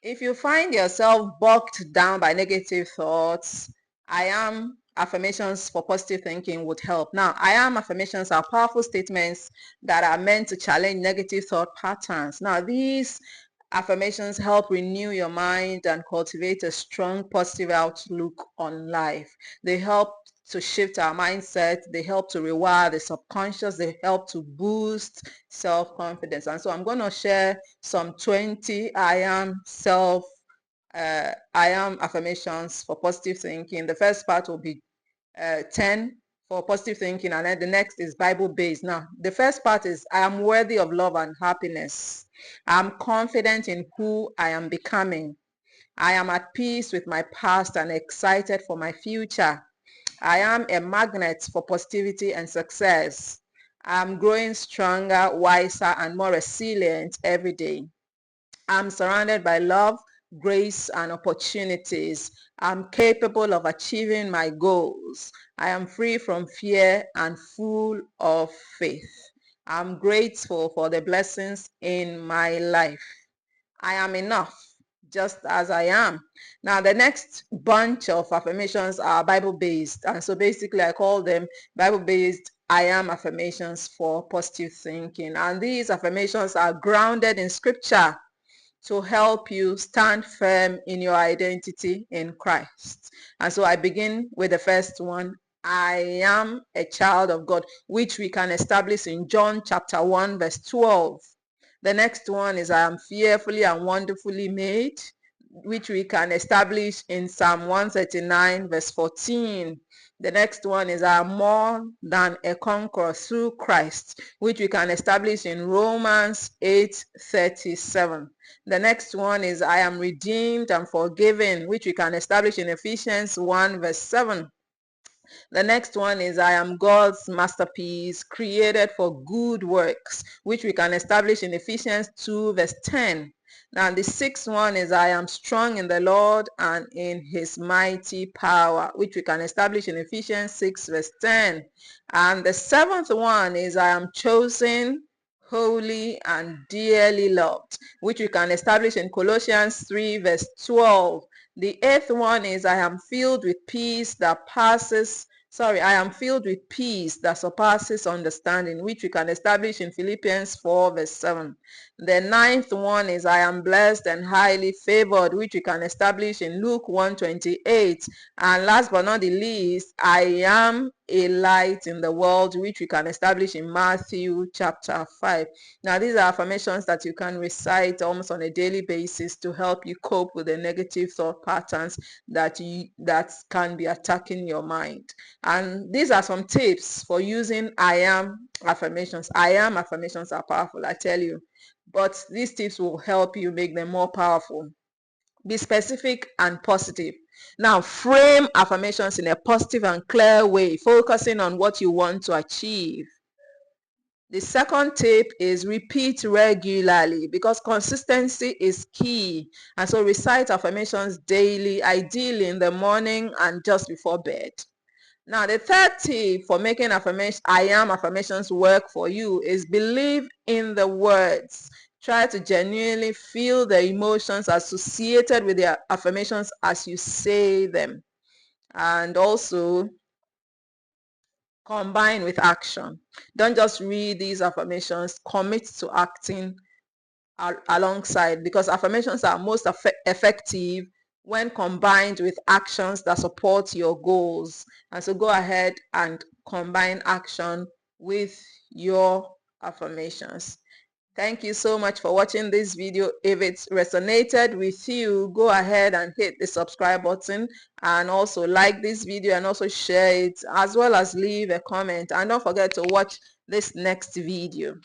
If you find yourself bogged down by negative thoughts, I am affirmations for positive thinking would help. Now, I am affirmations are powerful statements that are meant to challenge negative thought patterns. Now, these affirmations help renew your mind and cultivate a strong positive outlook on life. They help to shift our mindset. They help to rewire the subconscious. They help to boost self-confidence. And so I'm going to share some 20 I am affirmations for positive thinking. The first part will be 10 for positive thinking, and then the next is Bible based. Now, the first part is I am worthy of love and happiness. I'm confident in who I am becoming. I am at peace with my past and excited for my future. I am a magnet for positivity and success. I'm growing stronger, wiser, and more resilient every day. I'm surrounded by love, grace, and opportunities. I'm capable of achieving my goals. I am free from fear and full of faith. I'm grateful for the blessings in my life. I am enough just as I am. Now, the next bunch of affirmations are Bible-based. And so basically, I call them Bible-based I am affirmations for positive thinking. And these affirmations are grounded in scripture to help you stand firm in your identity in Christ. And so I begin with the first one. I am a child of God, which we can establish in John chapter 1, verse 12. The next one is I am fearfully and wonderfully made, which we can establish in Psalm 139, verse 14. The next one is I am more than a conqueror through Christ, which we can establish in Romans 8:37. The next one is I am redeemed and forgiven, which we can establish in Ephesians 1, verse 7. The next one is I am God's masterpiece, created for good works, which we can establish in Ephesians 2, verse 10. Now, the sixth one is I am strong in the Lord and in his mighty power, which we can establish in Ephesians 6, verse 10. And the seventh one is I am chosen, holy, and dearly loved, which we can establish in Colossians 3, verse 12. The eighth one is I am filled with peace that surpasses understanding, which we can establish in Philippians 4, verse 7. The ninth one is I am blessed and highly favored, which we can establish in Luke 1:28. And last but not the least, I am a light in the world, which we can establish in Matthew chapter 5. Now, these are affirmations that you can recite almost on a daily basis to help you cope with the negative thought patterns that can be attacking your mind. And these are some tips for using I am affirmations. I am affirmations are powerful, I tell you. But these tips will help you make them more powerful. Be specific and positive. Now, frame affirmations in a positive and clear way, focusing on what you want to achieve. The second tip is repeat regularly, because consistency is key. And so recite affirmations daily, ideally in the morning and just before bed. Now, the third tip for making I am affirmations work for you is believe in the words. Try to genuinely feel the emotions associated with the affirmations as you say them. And also combine with action. Don't just read these affirmations, commit to acting alongside, because affirmations are most effective when combined with actions that support your goals. And so go ahead and combine action with your affirmations. Thank you so much for watching this video. If it resonated with you, go ahead and hit the subscribe button and also like this video and also share it, as well as leave a comment. And don't forget to watch this next video.